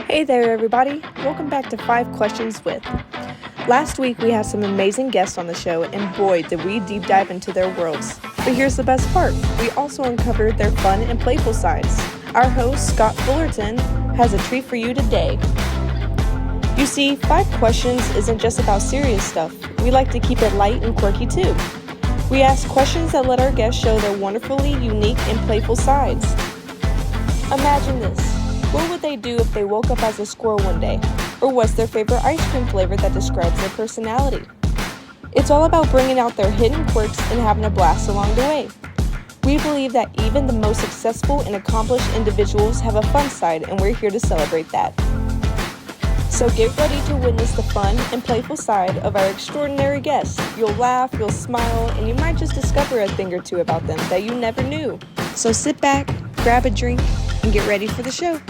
Hey there, everybody. Welcome back to 5 Questions With. Last week we had some amazing guests on the show, and boy, did we deep dive into their worlds. But here's the best part. We also uncovered their fun and playful sides. Our host, Scott Fullerton, has a treat for you today. You see, 5 Questions isn't just about serious stuff. We like to keep it light and quirky too. We ask questions that let our guests show their wonderfully unique and playful sides. Imagine this. What would they do if they woke up as a squirrel one day? Or what's their favorite ice cream flavor that describes their personality? It's all about bringing out their hidden quirks and having a blast along the way. We believe that even the most successful and accomplished individuals have a fun side, and we're here to celebrate that. So get ready to witness the fun and playful side of our extraordinary guests. You'll laugh, you'll smile, and you might just discover a thing or two about them that you never knew. So sit back, grab a drink, and get ready for the show.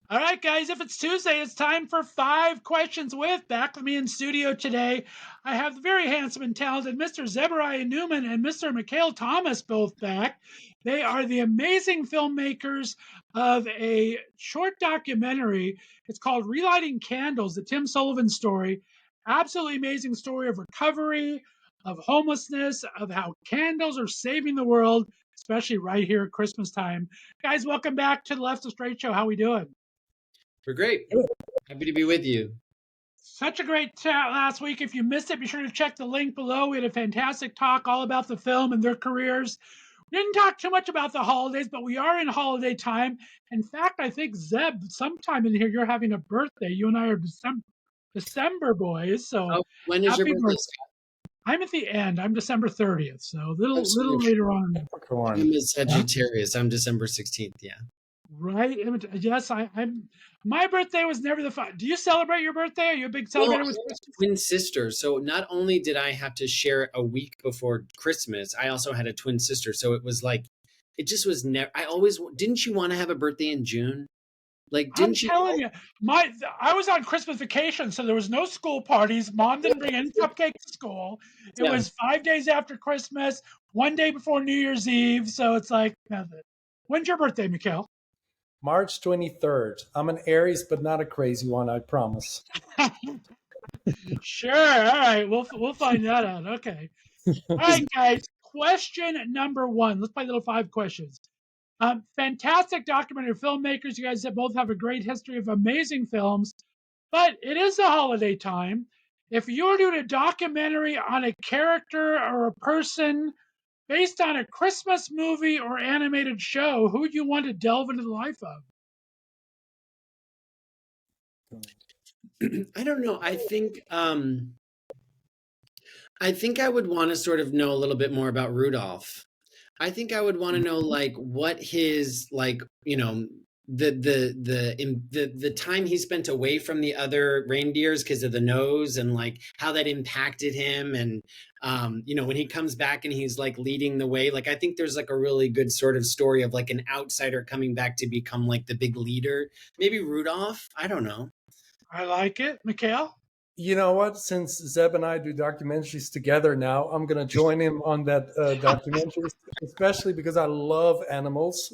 All right, guys, if it's Tuesday, it's time for 5 Questions With. Back with me in studio today, I have the very handsome and talented Mr. Zeberiah Newman and Mr. Michiel Thomas both back. They are the amazing filmmakers of a short documentary. It's called Relighting Candles, the Tim Sullivan Story. Absolutely amazing story of recovery, of homelessness, of how candles are saving the world, especially right here at Christmas time. Guys, welcome back to the Left of Straight Show. How we doing? We're great. Happy to be with you. Such a great chat last week. If you missed it, be sure to check the link below. We had a fantastic talk all about the film and their careers. We didn't talk too much about the holidays, but we are in holiday time. In fact, I think, Zeb, sometime in here, you're having a birthday. You and I are December boys. So when is your birthday, Scott? I'm at the end. I'm December 30th. So a little later on. I'm a Sagittarius. I'm December 16th. Yeah. Right. Yes, I'm. My birthday was never the fun. Do you celebrate your birthday? Are you a big celebrator with Christmas? Twin sister. So not only did I have to share a week before Christmas, I also had a twin sister. So it was like, it just was never. Didn't you want to have a birthday in June? Like, didn't you? I'm telling you, I was on Christmas vacation, so there was no school parties. Mom didn't bring any cupcakes to school. It was 5 days after Christmas, 1 day before New Year's Eve. So it's like, when's your birthday, Michiel? March 23rd. I'm an Aries, but not a crazy one, I promise. Sure. All right. We'll find that out. Okay. All right, guys. Question number 1. Let's play little 5 questions. Fantastic documentary filmmakers. You guys both have a great history of amazing films, but it is the holiday time. If you were doing a documentary on a character or a person based on a Christmas movie or animated show, who would you want to delve into the life of? I don't know. I think I would want to sort of know a little bit more about Rudolph. I think I would want to know like what his the time he spent away from the other reindeers because of the nose and like how that impacted him and when he comes back and he's like leading the way, like I think there's like a really good sort of story of like an outsider coming back to become like the big leader. Maybe Rudolph. I don't know. I like it. Michiel? You know what? Since Zeb and I do documentaries together now, I'm going to join him on that documentary, especially because I love animals.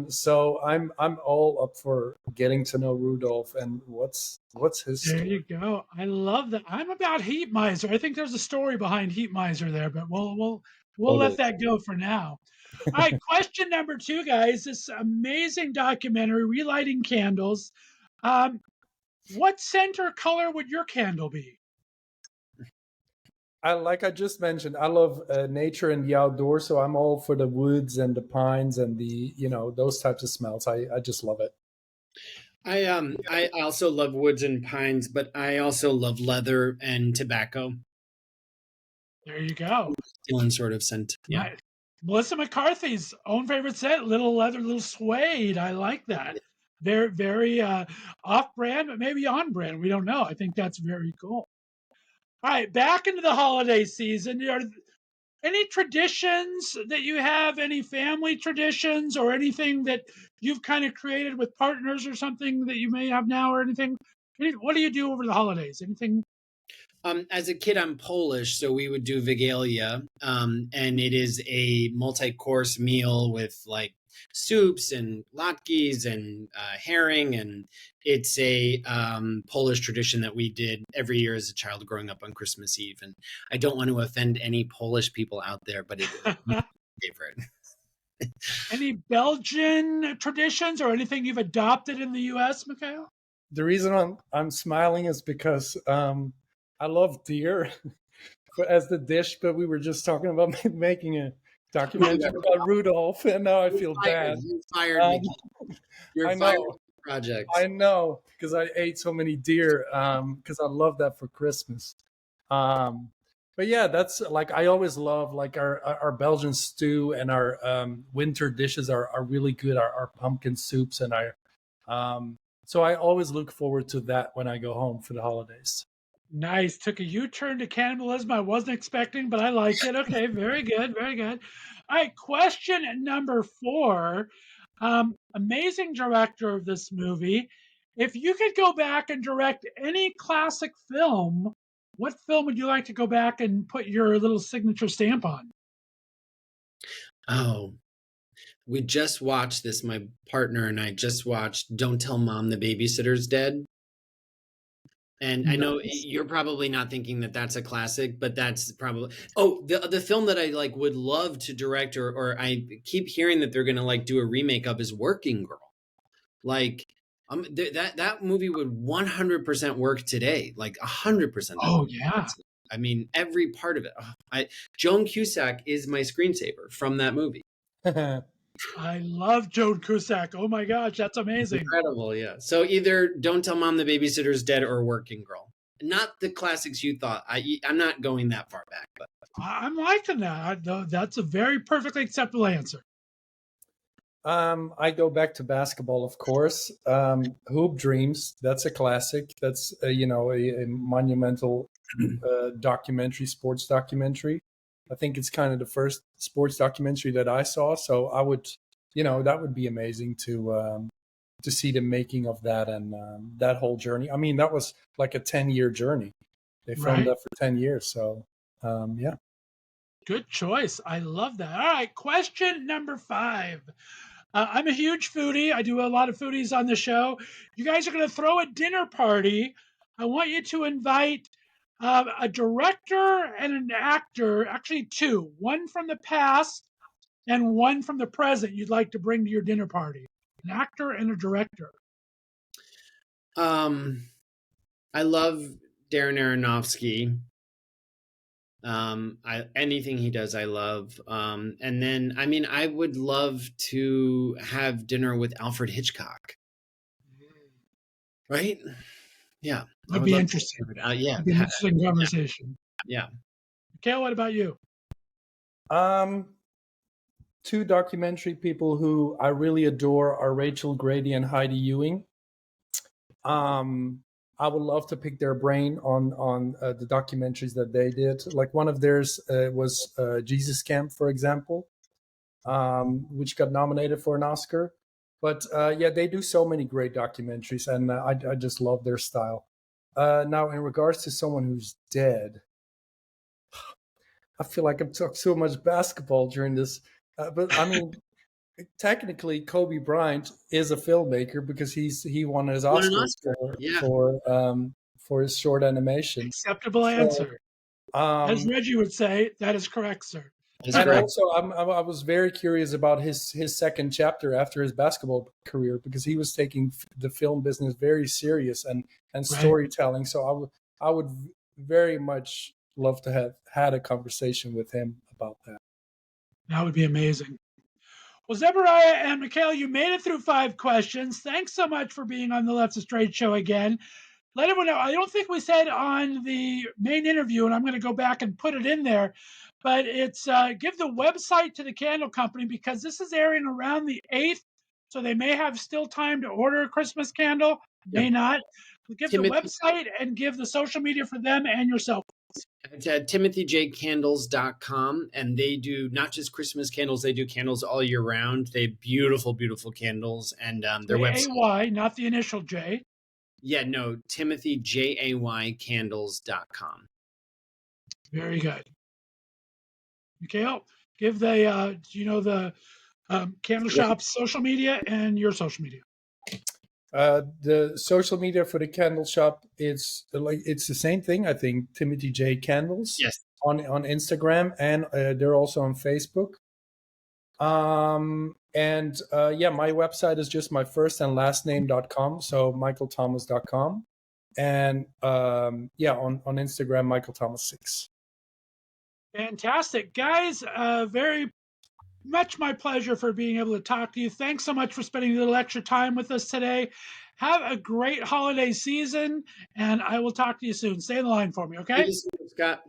So I'm all up for getting to know Rudolph and what's his story. There you go. I love that. I'm about Heat Miser. I think there's a story behind Heat Miser there, but we'll let that go for now. All right, question number 2, guys. This amazing documentary, Relighting Candles. What scent or color would your candle be? Like I just mentioned, I love nature and the outdoors, so I'm all for the woods and the pines and the those types of smells. I just love it. I also love woods and pines, but I also love leather and tobacco. There you go. Dylan sort of scent. Yeah. Right. Melissa McCarthy's own favorite scent, little leather, little suede. I like that. Very, very off-brand, but maybe on-brand. We don't know. I think that's very cool. All right, back into the holiday season. Are any traditions that you have, any family traditions or anything that you've kind of created with partners or something that you may have now or anything? What do you do over the holidays? Anything? As a kid, I'm Polish, so we would do Wigilia, and it is a multi-course meal with like soups and latkes and herring, and it's a Polish tradition that we did every year as a child growing up on Christmas Eve. And I don't want to offend any Polish people out there, but it is my favorite. Any Belgian traditions or anything you've adopted in the U.S., Michiel? The reason I'm smiling is because I love deer as the dish, but we were just talking about making a documentary about Rudolph, and now I feel bad. You fired me. You're fired from the project. I know, because I ate so many deer, because I love that for Christmas. But yeah, that's like, I always love like our Belgian stew, and our winter dishes are really good. Our pumpkin soups and so I always look forward to that when I go home for the holidays. Nice. Took a U-turn to cannibalism I wasn't expecting, but I like it. Okay, very good, very good. All right, question number 4. Amazing director of this movie. If you could go back and direct any classic film, what film would you like to go back and put your little signature stamp on? Oh, we just watched this. My partner and I just watched Don't Tell Mom the Babysitter's Dead. And I know you're probably not thinking that that's a classic, but that's probably the film that I like would love to direct, or I keep hearing that they're going to like do a remake of, is Working Girl. Like that movie would 100% work today, like 100%. Oh yeah. I mean, every part of it. Joan Cusack is my screensaver from that movie. I love Joan Cusack. Oh my gosh, that's amazing. Incredible, yeah. So either Don't Tell Mom the Babysitter's Dead or Working Girl. Not the classics you thought. I'm not going that far back. But I'm liking that. That's a very perfectly acceptable answer. I go back to basketball, of course. Hoop Dreams, that's a classic. That's a monumental documentary, sports documentary. I think it's kind of the first sports documentary that I saw. So I would, that would be amazing to see the making of that, and that whole journey. I mean, that was like a 10-year journey. They filmed that for 10 years. So, yeah. Good choice. I love that. All right. Question number 5. I'm a huge foodie. I do a lot of foodies on the show. You guys are going to throw a dinner party. I want you to invite a director and an actor, actually 2, one from the past and one from the present you'd like to bring to your dinner party. An actor and a director. I love Darren Aronofsky. Anything he does, I love. And then, I mean, I would love to have dinner with Alfred Hitchcock. Right? Yeah. That'd be interesting. Yeah. That'd be an interesting conversation. Yeah. Michiel, what about you? 2 documentary people who I really adore are Rachel Grady and Heidi Ewing. I would love to pick their brain on the documentaries that they did. Like one of theirs was Jesus Camp, for example, which got nominated for an Oscar. But yeah, they do so many great documentaries, and I just love their style. Now, in regards to someone who's dead, I feel like I've talked so much basketball during this. But I mean, technically, Kobe Bryant is a filmmaker because he won his Oscar for his short animation. Acceptable answer. As Reggie would say, that is correct, sir. Also, I was very curious about his second chapter after his basketball career, because he was taking the film business very serious and storytelling. So I would very much love to have had a conversation with him about that. That would be amazing. Well, Zeberiah and Michiel, you made it through 5 questions. Thanks so much for being on the Let's Straight show again. Let everyone know, I don't think we said on the main interview, and I'm going to go back and put it in there, but it's give the website to the candle company, because this is airing around the 8th, so they may have still time to order a Christmas candle, may not. Give the website and give the social media for them and yourself. It's at timothyjcandles.com, and they do not just Christmas candles, they do candles all year round. They have beautiful, beautiful candles, and their website. A-Y, not the initial J. Yeah, no, timothyjaycandles.com. Very good. Michiel, give the Candle Shop's social media and your social media. The social media for the candle shop is it's the same thing. I think Timothy J Candles. Yes. On Instagram, and they're also on Facebook. My website is just my first and last name.com, so michaelthomas.com. And on Instagram, michaelthomas6. Fantastic, guys. Very much my pleasure for being able to talk to you. Thanks so much for spending a little extra time with us today. Have a great holiday season, and I will talk to you soon. Stay in the line for me, okay? Thank you so much, Scott.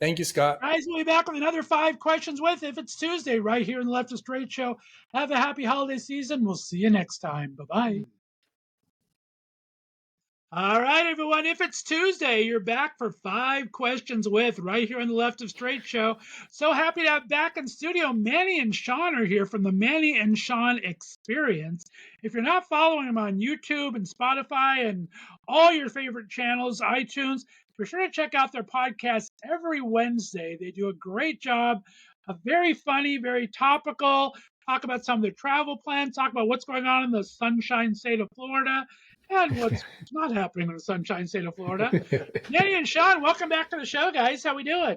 Thank you, Scott. Guys, we'll be back with another 5 questions with If It's Tuesday right here in the Left of Str8 show. Have a happy holiday season. We'll see you next time. Bye-bye. All right, everyone. If it's Tuesday, you're back for 5 questions with right here on the Left of Str8 show. So happy to have back in studio. Manny and Shawn are here from the Manny and Shawn Experience. If you're not following them on YouTube and Spotify and all your favorite channels, iTunes, be sure to check out their podcast every Wednesday. They do a great job, very funny, very topical, talk about some of their travel plans, talk about what's going on in the Sunshine State of Florida, and what's not happening in the Sunshine State of Florida. Manny and Shawn, welcome back to the show, guys. How we doing?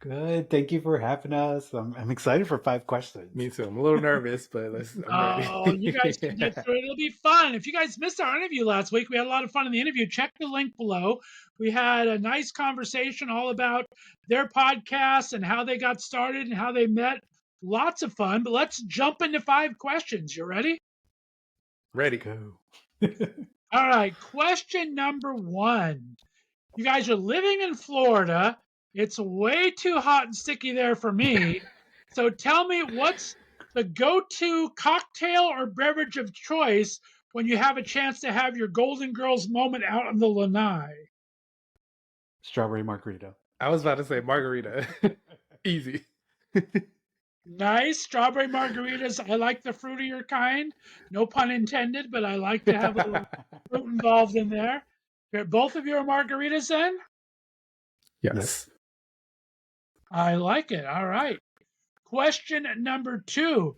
Good. Thank you for having us. I'm excited for 5 questions. Me too. I'm a little nervous, but I'm ready. You guys can get through it. It'll be fun. If you guys missed our interview last week, we had a lot of fun in the interview. Check the link below. We had a nice conversation all about their podcast and how they got started and how they met. Lots of fun. But let's jump into 5 questions. You ready? Ready. Go. All right. Question number 1. You guys are living in Florida. It's way too hot and sticky there for me. So tell me, what's the go-to cocktail or beverage of choice when you have a chance to have your Golden Girls moment out on the lanai? Strawberry margarita. I was about to say margarita. Easy. Nice. Strawberry margaritas. I like the fruitier kind. No pun intended, but I like to have a little fruit involved in there. Both of you are margaritas then? Yes. I like it. All right. Question number 2.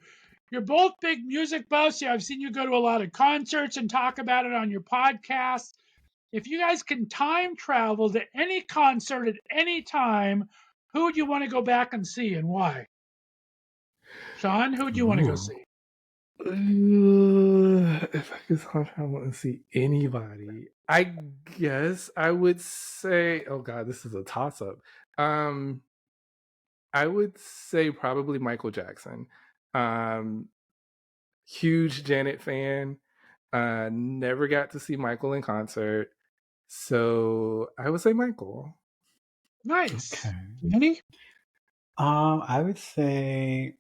You're both big music buffs. I've seen you go to a lot of concerts and talk about it on your podcast. If you guys can time travel to any concert at any time, who would you want to go back and see and why? Shawn, who would you want to go see? If I could somehow want to see anybody, I guess I would say, oh God, this is a toss-up. I would say probably Michael Jackson. Huge Janet fan. Never got to see Michael in concert. So I would say Michael. Nice. Okay. Manny? I would say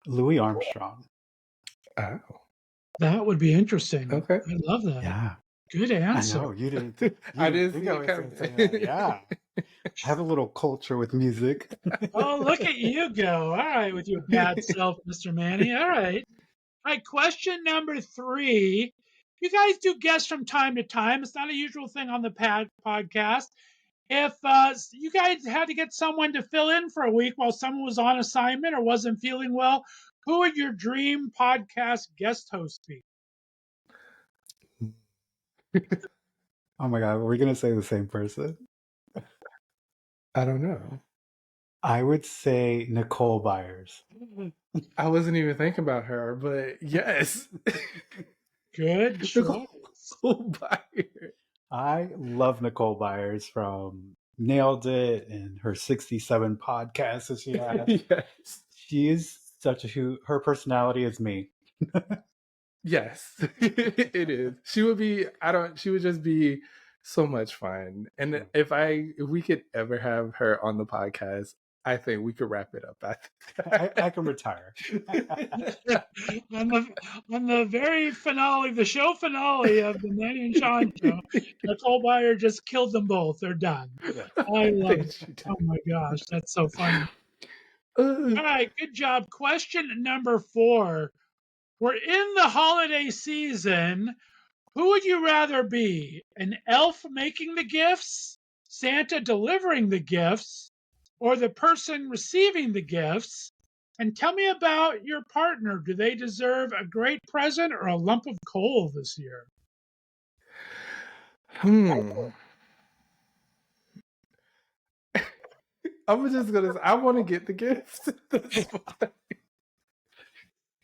Louis Armstrong. Oh. That would be interesting. Okay. I love that. Yeah. Good answer. I know. You didn't. I didn't think see I it was coming. gonna say that. Yeah. I have a little culture with music. Oh, look at you go. All right, with your bad self, Mr. Manny. All right. All right, question number 3. You guys do guests from time to time. It's not a usual thing on the podcast. If you guys had to get someone to fill in for a week while someone was on assignment or wasn't feeling well, who would your dream podcast guest host be? Oh my God. We're going to say the same person. I don't know. I would say Nicole Byers. I wasn't even thinking about her, but yes. Good choice. Nicole Byers. I love Nicole Byers from Nailed It and her 67 podcasts that she has. Yes. She is such her personality is me. Yes, it is. She would just be so much fun. And if we could ever have her on the podcast, I think we could wrap it up. I can retire. on the very finale, the show finale of the Manny and Shawn show, Nicole Byer just killed them both. They're done. Yeah. I love it. Oh my gosh, that's so funny. All right, good job. Question number 4. We're in the holiday season. Who would you rather be? An elf making the gifts, Santa delivering the gifts, or the person receiving the gifts? And tell me about your partner. Do they deserve a great present or a lump of coal this year? I'm just gonna say, I want to get the gift.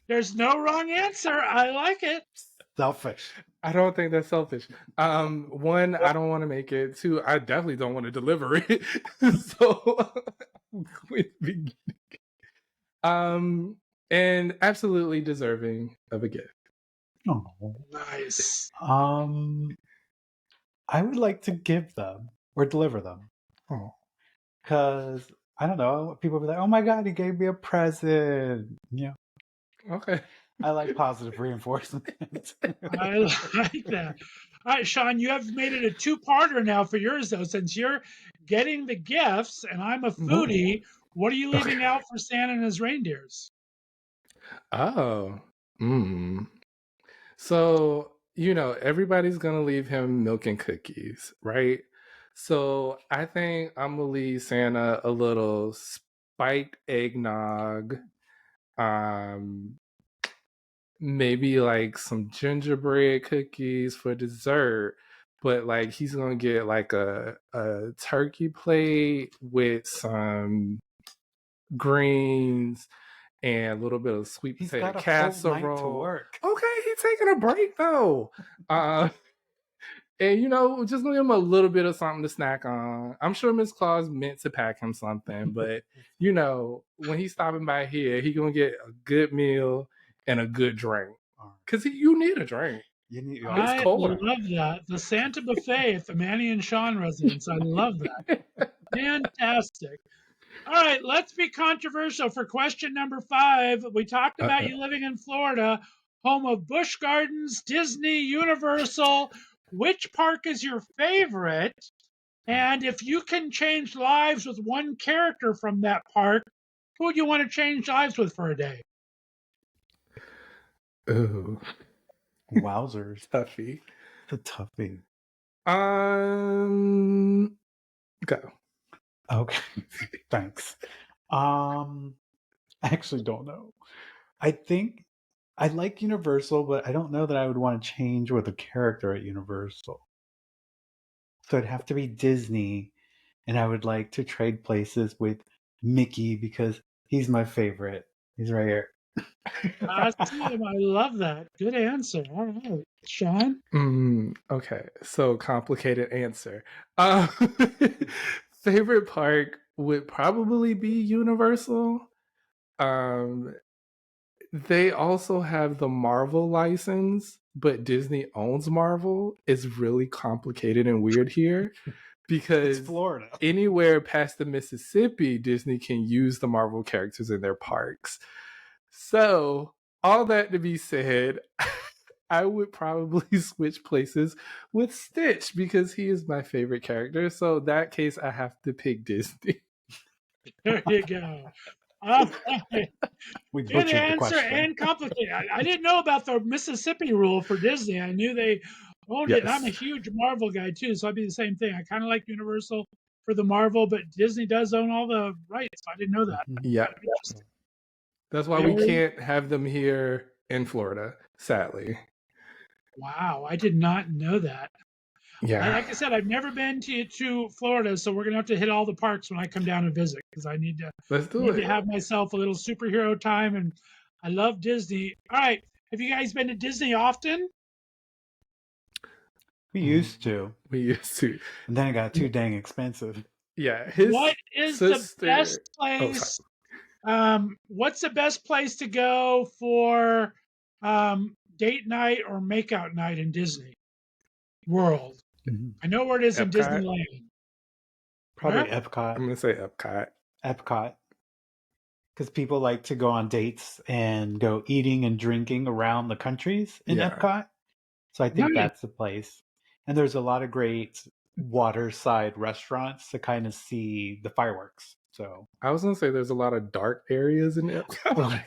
There's no wrong answer. I like it. Selfish. I don't think that's selfish. One, I don't want to make it. Two, I definitely don't want to deliver it. So, and absolutely deserving of a gift. Oh, Nice. I would like to give them or deliver them. Oh, Because I don't know, people be like, "Oh my God, he gave me a present." Yeah, okay. I like positive reinforcement. I like that. All right, Shawn, you have made it a two-parter now for yours, though, since you're getting the gifts and I'm a foodie. What are you leaving out for Santa and his reindeers? Oh. So, everybody's gonna leave him milk and cookies, right? So I think I'm gonna leave Santa a little spiked eggnog, maybe like some gingerbread cookies for dessert. But like he's gonna get like a turkey plate with some greens and a little bit of sweet He's potato got a full night to casserole. work. Okay, he's taking a break though. And just gonna give him a little bit of something to snack on. I'm sure Miss Claus meant to pack him something, but when he's stopping by here, he gonna get a good meal and a good drink. Cause you need a drink. I love that. The Santa buffet at the Manny and Shawn residence. I love that. Fantastic. All right, let's be controversial for question number 5. We talked about you living in Florida, home of Busch Gardens, Disney, Universal. Which park is your favorite? And if you can change lives with one character from that park, who would you want to change lives with for a day? Ooh. Wowzers. Toughie. The toughie. Go. Okay. Thanks. I actually don't know. I think I like Universal, but I don't know that I would want to change with a character at Universal. So it'd have to be Disney, and I would like to trade places with Mickey because he's my favorite. He's right here. I see him. I love that. Good answer. All right. Shawn? Okay, so complicated answer. Favorite park would probably be Universal. They also have the Marvel license, but Disney owns Marvel. It's really complicated and weird here because It's Florida. Anywhere past the Mississippi, Disney can use the Marvel characters in their parks. So, all that to be said, I would probably switch places with Stitch because he is my favorite character. So, in that case, I have to pick Disney. There you go. We Good butchered the answer question. and complicated. I didn't know about the Mississippi rule for Disney. I knew they owned it. And I'm a huge Marvel guy too, so I'd be the same thing. I kind of like Universal for the Marvel, but Disney does own all the rights. I didn't know that. Yeah. That's why we can't have them here in Florida, sadly. Wow, I did not know that. Yeah. Like I said, I've never been to Florida, so we're gonna have to hit all the parks when I come down and visit because I need to. Let's do it. To have myself a little superhero time, and I love Disney. All right, have you guys been to Disney often? We used to. And then it got too dang expensive. Yeah. What is the best place? What's the best place to go for date night or makeout night in Disney World? I know where it is in Disneyland. Probably Epcot. I'm going to say Epcot. Epcot. Because people like to go on dates and go eating and drinking around the countries in Epcot. So I think that's the place. And there's a lot of great waterside restaurants to kind of see the fireworks. So I was going to say there's a lot of dark areas in Epcot.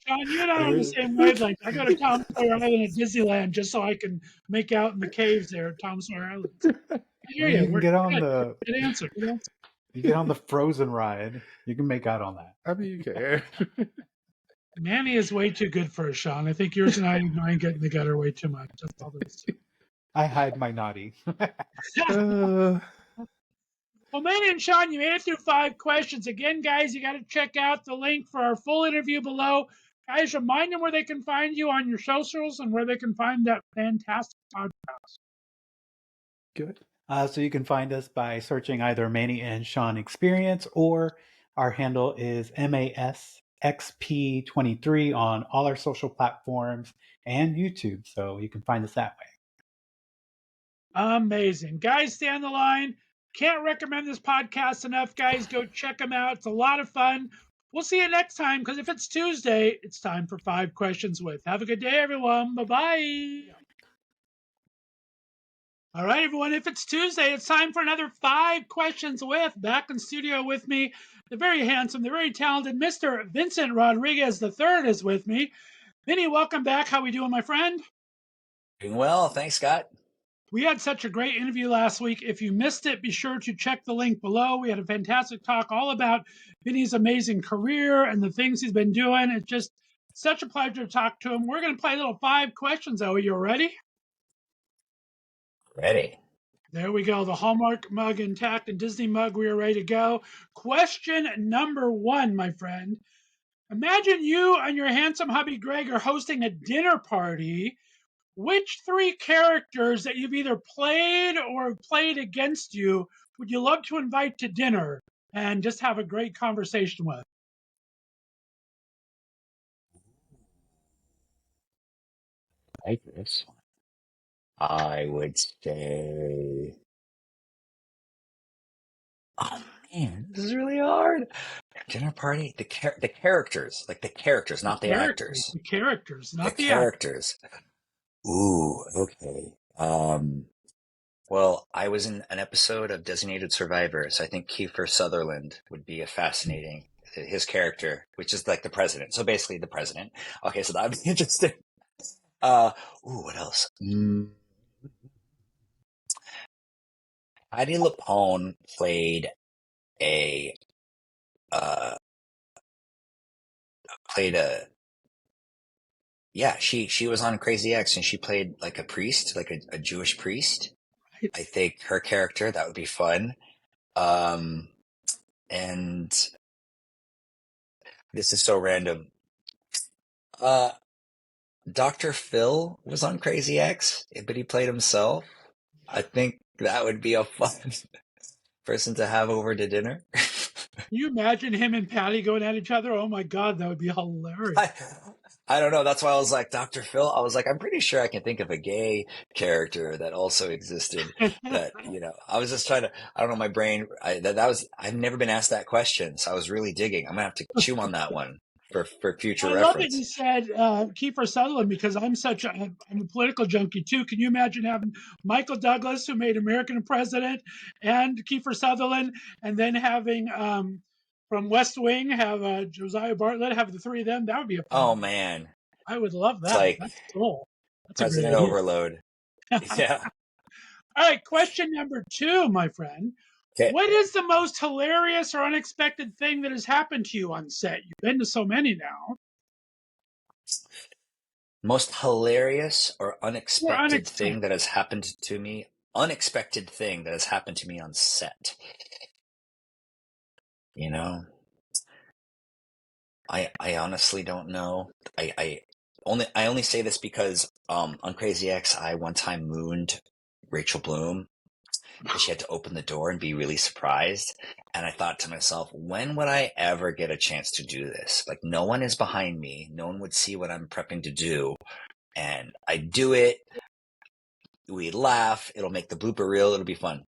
John, you and I are the same wavelength. I go to Tom Sawyer Island at Disneyland just so I can make out in the caves there at Tom Sawyer Island. I hear you. Get on the. Good answer. You get on the Frozen ride, you can make out on that. I mean, you can. Manny is way too good for us, Sean. I think yours and I get in the gutter way too much. That's all there is to I hide my naughty. it. Uh, Well, Manny and Shawn, you made it through 5 questions. Again, guys, you got to check out the link for our full interview below. Guys, remind them where they can find you on your socials and where they can find that fantastic podcast. good. So you can find us by searching either Manny and Shawn Experience, or our handle is MASXP23 on all our social platforms and YouTube. So you can find us that way. Amazing. Guys, stay on the line. Can't recommend this podcast enough, guys. Go check them out. It's a lot of fun. We'll see you next time, because if it's Tuesday, it's time for 5 questions with. Have a good day, everyone. Bye-bye. All right, everyone. If it's Tuesday, it's time for another 5 questions with. Back in studio with me, the very handsome, the very talented Mr. Vincent Rodriguez III is with me. Vinny, welcome back. How we doing, my friend? Doing well. Thanks, Scott. We had such a great interview last week. If you missed it, be sure to check the link below. We had a fantastic talk all about Vinny's amazing career and the things he's been doing. It's just such a pleasure to talk to him. We're going to play a little 5 questions, though. Are you ready? Ready. There we go. The Hallmark mug intact and Disney mug. We are ready to go. Question number 1, my friend. Imagine you and your handsome hubby Greg are hosting a dinner party. Which 3 characters that you've either played or have played against you would you love to invite to dinner and just have a great conversation with? I like this one. I would say. Oh man, this is really hard. Dinner party. The characters, like the characters, not the actors. The characters, not The the characters. Ooh, okay. Well, I was in an episode of Designated Survivor, so I think Kiefer Sutherland would be a fascinating, his character, which is like the president. So basically the president. Okay, so that would be interesting. What else? Heidi Lapone played a she was on Crazy Ex, and she played like a priest, like a Jewish priest. Right. I think her character, that would be fun. And this is so random. Dr. Phil was on Crazy Ex, but he played himself. I think that would be a fun person to have over to dinner. Can you imagine him and Patty going at each other? Oh my God, that would be hilarious. I don't know. That's why I was like, Dr. Phil. I was like, I'm pretty sure I can think of a gay character that also existed. That I was just trying to. I don't know. My brain. I've never been asked that question, so I was really digging. I'm gonna have to chew on that one for future reference. I love that you said Kiefer Sutherland, because I'm a political junkie too. Can you imagine having Michael Douglas, who made American President, and Kiefer Sutherland, and then having from West Wing have Josiah Bartlett, have the 3 of them? That would be a fun. Oh man, I would love that. Like, that's cool. That's President Overload. Yeah. All right, question number 2, my friend. Okay. What is the most hilarious or unexpected thing that has happened to you on set? You've been to so many now. Most hilarious or unexpected thing that has happened to me? Unexpected thing that has happened to me on set. I honestly don't know. I only say this because on Crazy Ex, I one time mooned Rachel Bloom. She had to open the door and be really surprised. And I thought to myself, when would I ever get a chance to do this? Like, no one is behind me. No one would see what I'm prepping to do. And I do it. We laugh. It'll make the blooper reel. It'll be fun.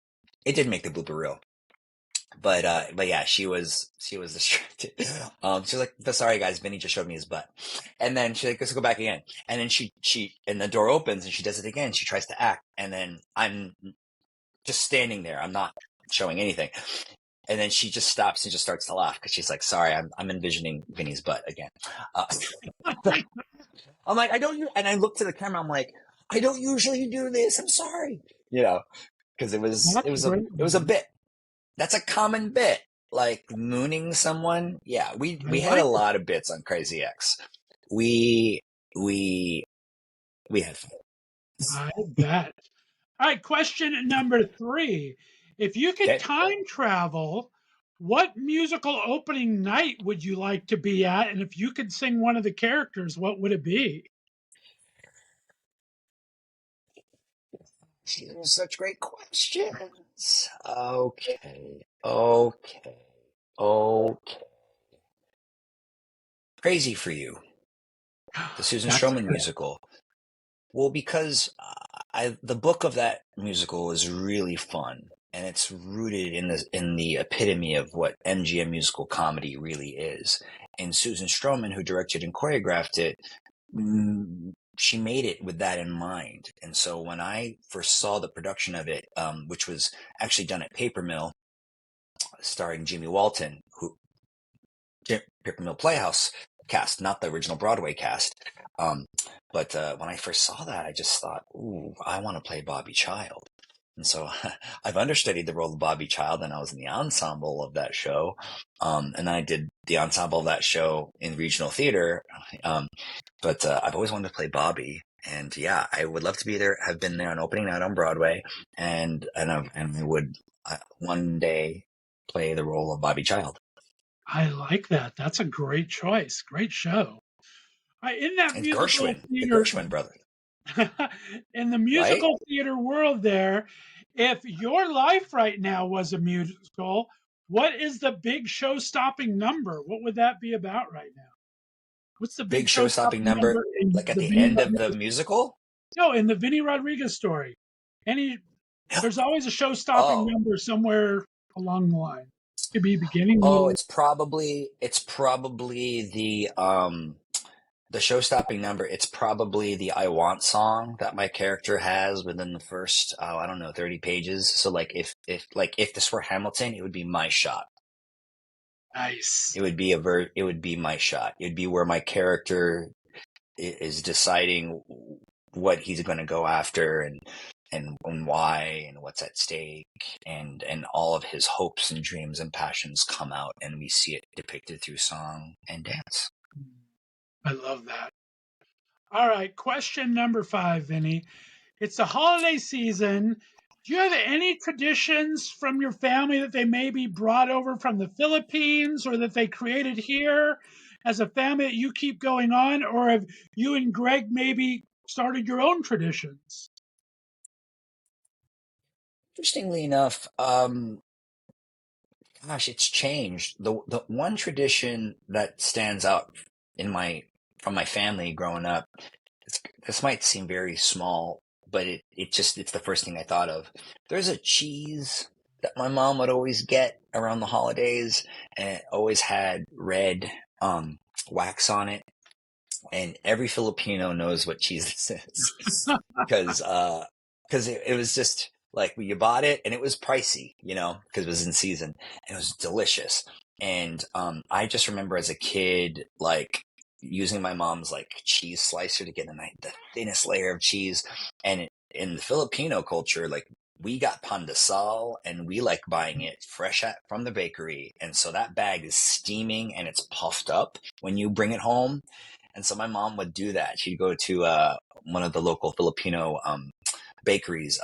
It did make the blooper reel. But yeah, she was distracted. She was like, sorry guys, Vinny just showed me his butt. And then she's like, let's go back again. And then and the door opens and she does it again. She tries to act. And then I'm just standing there. I'm not showing anything. And then she just stops and just starts to laugh because she's like, sorry, I'm envisioning Vinny's butt again. I'm like, and I look to the camera. I'm like, I don't usually do this. I'm sorry. Because it was a bit. That's a common bit. Like mooning someone. Yeah, we I had like a it. lot of bits on Crazy X. We we had fun. I bet. All right, question number 3. If you could Okay. time travel, what musical opening night would you like to be at? And if you could sing one of the characters, what would it be? These are such great questions. Okay. Crazy for You, the Susan That's Stroman musical. Well, because the book of that musical is really fun, and it's rooted in the epitome of what MGM musical comedy really is. And Susan Stroman, who directed and choreographed it, she made it with that in mind. And so when I first saw the production of it, which was actually done at Paper Mill, starring Jimmy Walton, who Paper Mill Playhouse cast, not the original Broadway cast. But when I first saw that, I just thought, ooh, I want to play Bobby Child. And so I've understudied the role of Bobby Child, and I was in the ensemble of that show. And then I did the ensemble of that show in regional theater. But I've always wanted to play Bobby. And yeah, I would love to be there, have been there on opening night on Broadway, and I would one day play the role of Bobby Child. I like that. That's a great choice. Great show. In that And musical The theater, Gershwin brothers, in the right? musical theater world, there, if your life right now was a musical, what is the big show-stopping number? What would that be about right now? What's the big Big show-stopping show-stopping number number, in like at the the Vinny end of the Rodriguez? musical. No, in the Vinny Rodriguez story. Any, there's always a show-stopping Oh, number somewhere along the line. It could be beginning, oh, middle. it's probably the show-stopping number. It's probably the "I Want" song that my character has within the first, I don't know, 30 pages. So like if this were Hamilton, it would be my shot. Nice. It would be my shot. It'd be where my character is deciding what he's going to go after, and why, and what's at stake, and all of his hopes and dreams and passions come out, and we see it depicted through song and dance. I love that. All right, question number 5, Vinny. It's the holiday season. Do you have any traditions from your family that they maybe brought over from the Philippines or that they created here as a family that you keep going on? Or have you and Greg maybe started your own traditions? Interestingly enough, gosh, it's changed. The one tradition that stands out in my from my family growing up, this might seem very small, but it's the first thing I thought of. There's a cheese that my mom would always get around the holidays, and it always had red wax on it. And every Filipino knows what cheese this is, because it was just like you bought it and it was pricey, because it was in season. And it was delicious. And I just remember as a kid, like using my mom's like cheese slicer to get the thinnest layer of cheese. And in the Filipino culture, like we got pandesal and we like buying it fresh from the bakery. And so that bag is steaming and it's puffed up when you bring it home. And so my mom would do that. She'd go to one of the local Filipino bakeries.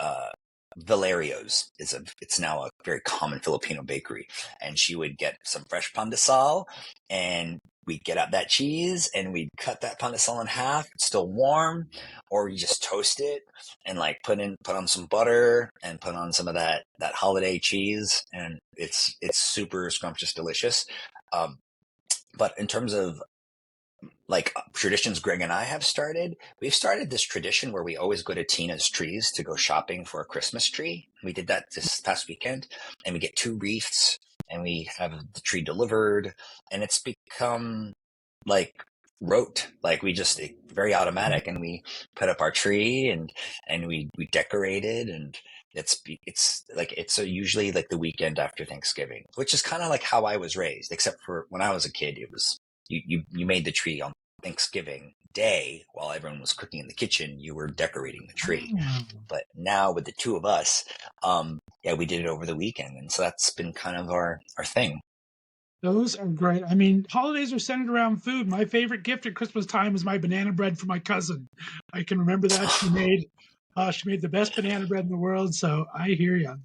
Valerio's it's now a very common Filipino bakery, and she would get some fresh pandesal, and we'd get out that cheese, and we'd cut that pandesal in half, it's still warm, or you just toast it and like put on some butter and put on some of that holiday cheese, and it's super scrumptious, delicious. But in terms of like traditions Greg and I have started, we've started this tradition where we always go to Tina's Trees to go shopping for a Christmas tree. We did that this past weekend, and we get 2 wreaths and we have the tree delivered, and it's become like rote, like we just very automatic, and we put up our tree and we decorate it, and it's usually like the weekend after Thanksgiving, which is kind of like how I was raised, except for when I was a kid, it was you made the tree on Thanksgiving Day, while everyone was cooking in the kitchen, you were decorating the tree. But now with the two of us, yeah, we did it over the weekend, and so that's been kind of our thing. Those are great. I mean, holidays are centered around food. My favorite gift at Christmas time is my banana bread for my cousin. I can remember that she made the best banana bread in the world. So I hear you.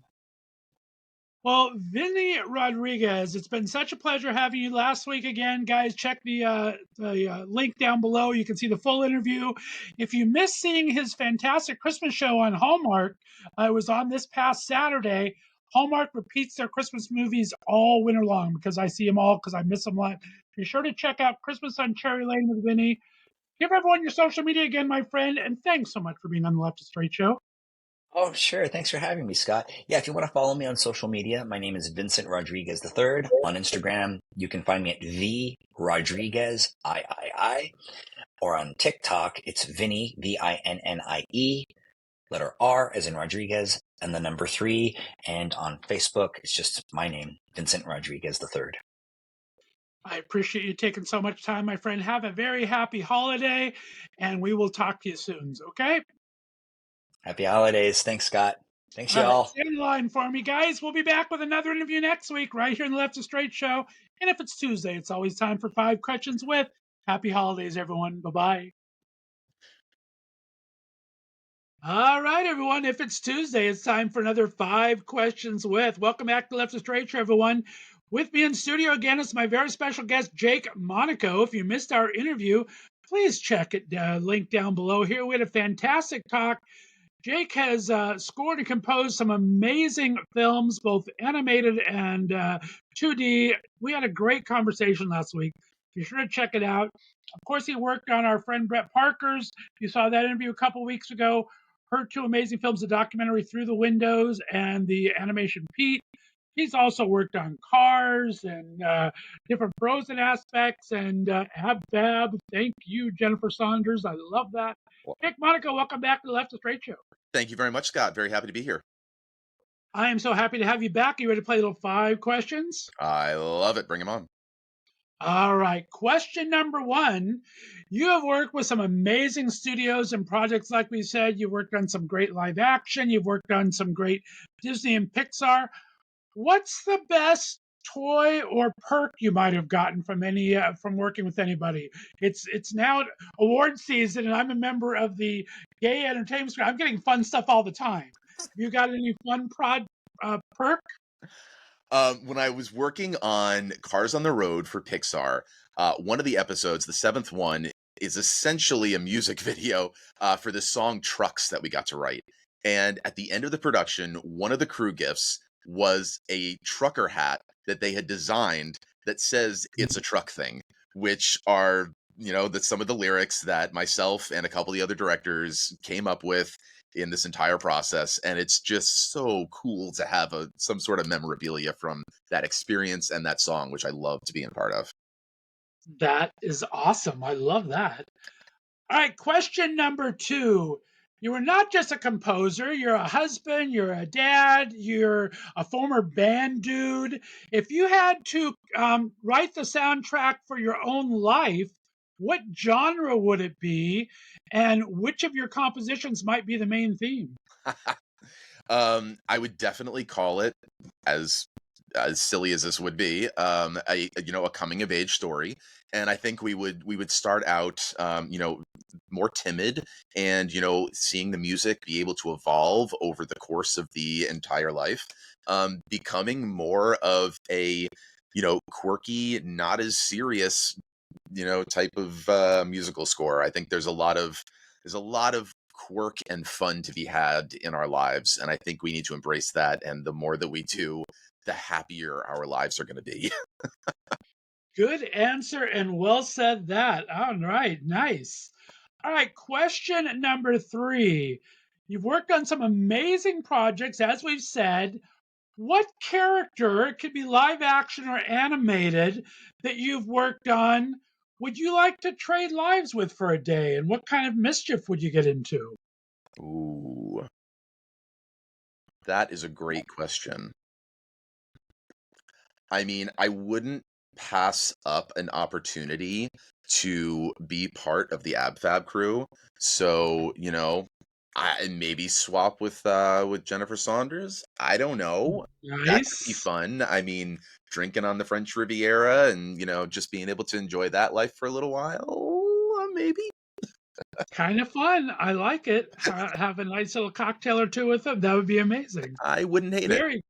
Well, Vinny Rodriguez, it's been such a pleasure having you last week again. Guys, check the link down below. You can see the full interview. If you missed seeing his fantastic Christmas show on Hallmark, it was on this past Saturday. Hallmark repeats their Christmas movies all winter long because I see them all because I miss them a lot. Be sure to check out Christmas on Cherry Lane with Vinny. Give everyone your social media again, my friend, and thanks so much for being on the Left of Straight show. Oh, sure. Thanks for having me, Scott. Yeah, if you want to follow me on social media, my name is Vincent Rodriguez III. On Instagram, you can find me at V Rodriguez III, or on TikTok, it's Vinny VINNIE, letter R as in Rodriguez, and the number 3. And on Facebook, it's just my name, Vincent Rodriguez III. I appreciate you taking so much time, my friend. Have a very happy holiday, and we will talk to you soon, okay? Happy holidays. Thanks, Scott. Thanks, All right, y'all. stay in line for me, guys. We'll be back with another interview next week, right here in the Left of Straight show. And if it's Tuesday, it's always time for 5 Questions with. Happy holidays, everyone. Bye-bye. All right, everyone. If it's Tuesday, it's time for another 5 Questions with. Welcome back to Left of Straight show, everyone. With me in studio again is my very special guest, Jake Monaco. If you missed our interview, please check it link down below here. We had a fantastic talk. Jake has scored and composed some amazing films, both animated and 2D. We had a great conversation last week. Be sure to check it out. Of course, he worked on our friend Brett Parker's. You saw that interview a couple weeks ago. Her 2 amazing films, the documentary Through the Windows and the animation Pete. He's also worked on Cars and different Frozen aspects and Ab Fab. Thank you, Jennifer Saunders. I love that. Jake Monaco, welcome back to the Left of Straight show. Thank you very much, Scott. Very happy to be here. I am so happy to have you back. You ready to play a little 5 questions? I love it. Bring them on. All right. Question number 1. You have worked with some amazing studios and projects, like we said. You've worked on some great live action. You've worked on some great Disney and Pixar. What's the best toy or perk you might have gotten from from working with anybody? It's now award season, and I'm a member of the Gay Entertainment School. I'm getting fun stuff all the time. Have you got any fun perk? When I was working on Cars on the Road for Pixar, one of the episodes, the 7th one, is essentially a music video for the song Trucks that we got to write. And at the end of the production, one of the crew gifts was a trucker hat that they had designed that says "It's a truck thing," which are, that's some of the lyrics that myself and a couple of the other directors came up with in this entire process. And it's just so cool to have some sort of memorabilia from that experience and that song, which I love to be a part of. That is awesome. I love that. All right, question number 2. You are not just a composer, you're a husband, you're a dad, you're a former band dude. If you had to write the soundtrack for your own life, what genre would it be? And which of your compositions might be the main theme? I would definitely call it, as silly as this would be, a coming of age story. And I think we would start out, more timid and, seeing the music be able to evolve over the course of the entire life, becoming more of a, quirky, not as serious, type of musical score. I think there's a lot of quirk and fun to be had in our lives, and I think we need to embrace that. And the more that we do, the happier our lives are going to be. Good answer and well said that. All right, nice. All right, question number 3. You've worked on some amazing projects, as we've said. What character, it could be live action or animated, that you've worked on, would you like to trade lives with for a day? And what kind of mischief would you get into? Ooh, that is a great question. I mean, I wouldn't pass up an opportunity to be part of the AbFab crew. So, I maybe swap with Jennifer Saunders. I don't know. That could be Nice. fun. I mean, drinking on the French Riviera and, just being able to enjoy that life for a little while, maybe. Kind of fun. I like it. Have a nice little cocktail or two with them. That would be amazing. I wouldn't hate it. Very.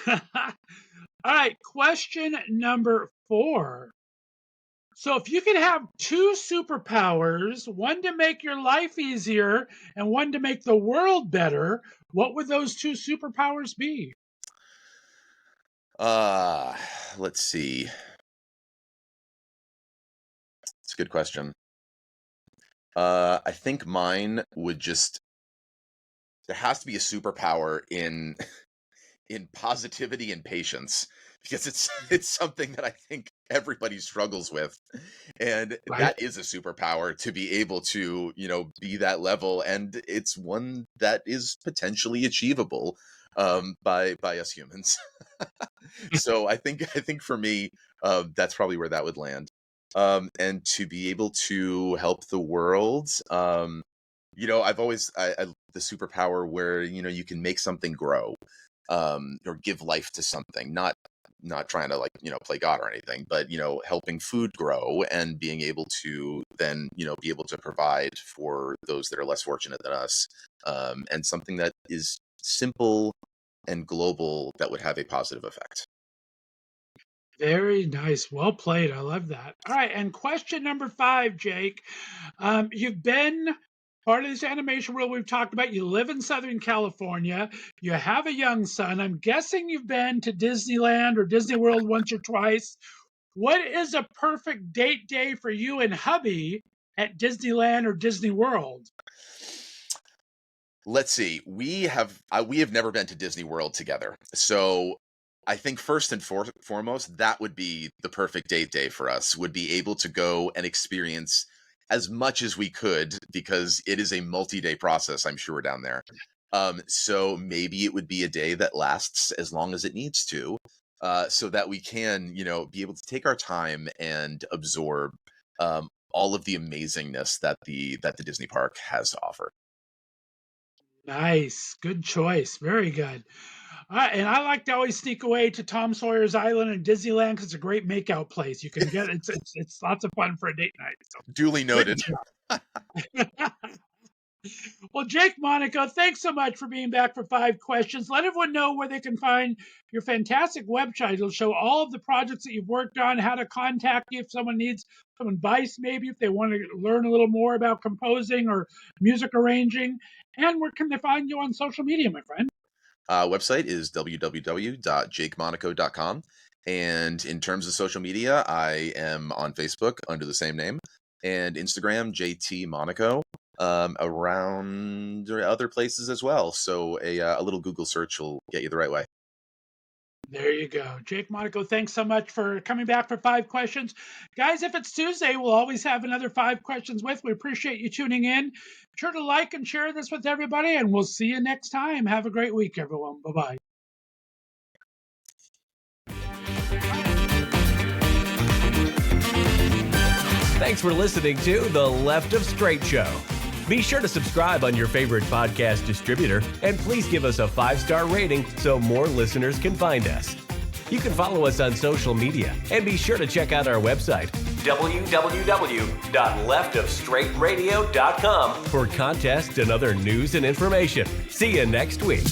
All right. Question number 4. So if you could have 2 superpowers, one to make your life easier and one to make the world better, what would those 2 superpowers be? Let's see. It's a good question. I think mine would there has to be a superpower in positivity and patience, because it's something that I think everybody struggles with, and Right. that is a superpower, to be able to be that level, and it's one that is potentially achievable by us humans. So I think for me, that's probably where that would land. And to be able to help the world, I've always the superpower where you can make something grow, or give life to something, not trying to play God or anything, but helping food grow and being able to then be able to provide for those that are less fortunate than us, and something that is simple and global that would have a positive effect. Very nice. Well played. I love that. All right. And question number 5, Jake. You've been part of this animation world we've talked about. You live in Southern California. You have a young son. I'm guessing you've been to Disneyland or Disney World once or twice. What is a perfect date day for you and hubby at Disneyland or Disney World? Let's see. We have never been to Disney World together, so I think first and foremost, that would be the perfect date day for us. Would be able to go and experience as much as we could, because it is a multi-day process, I'm sure, down there. So maybe it would be a day that lasts as long as it needs to, so that we can, be able to take our time and absorb all of the amazingness that the Disney park has to offer. Nice. Good choice. Very good. And I like to always sneak away to Tom Sawyer's Island and Disneyland because it's a great makeout place. You can get it's lots of fun for a date night. So Duly noted. Well, Jake Monaco, thanks so much for being back for 5 questions. Let everyone know where they can find your fantastic website. It'll show all of the projects that you've worked on, how to contact you if someone needs some advice, maybe if they want to learn a little more about composing or music arranging. And where can they find you on social media, my friend? Website is www.jakemonaco.com. And in terms of social media, I am on Facebook under the same name, and Instagram, JT Monaco, around other places as well. So a little Google search will get you the right way. There you go. Jake Monaco, thanks so much for coming back for 5 questions. Guys, if it's Tuesday, we'll always have another 5 questions with. We appreciate you tuning in. Be sure to like and share this with everybody, and we'll see you next time. Have a great week, everyone. Bye-bye. Thanks for listening to The Left of Str8 Show. Be sure to subscribe on your favorite podcast distributor, and please give us a 5-star rating so more listeners can find us. You can follow us on social media, and be sure to check out our website, www.leftofstraightradio.com, for contests and other news and information. See you next week.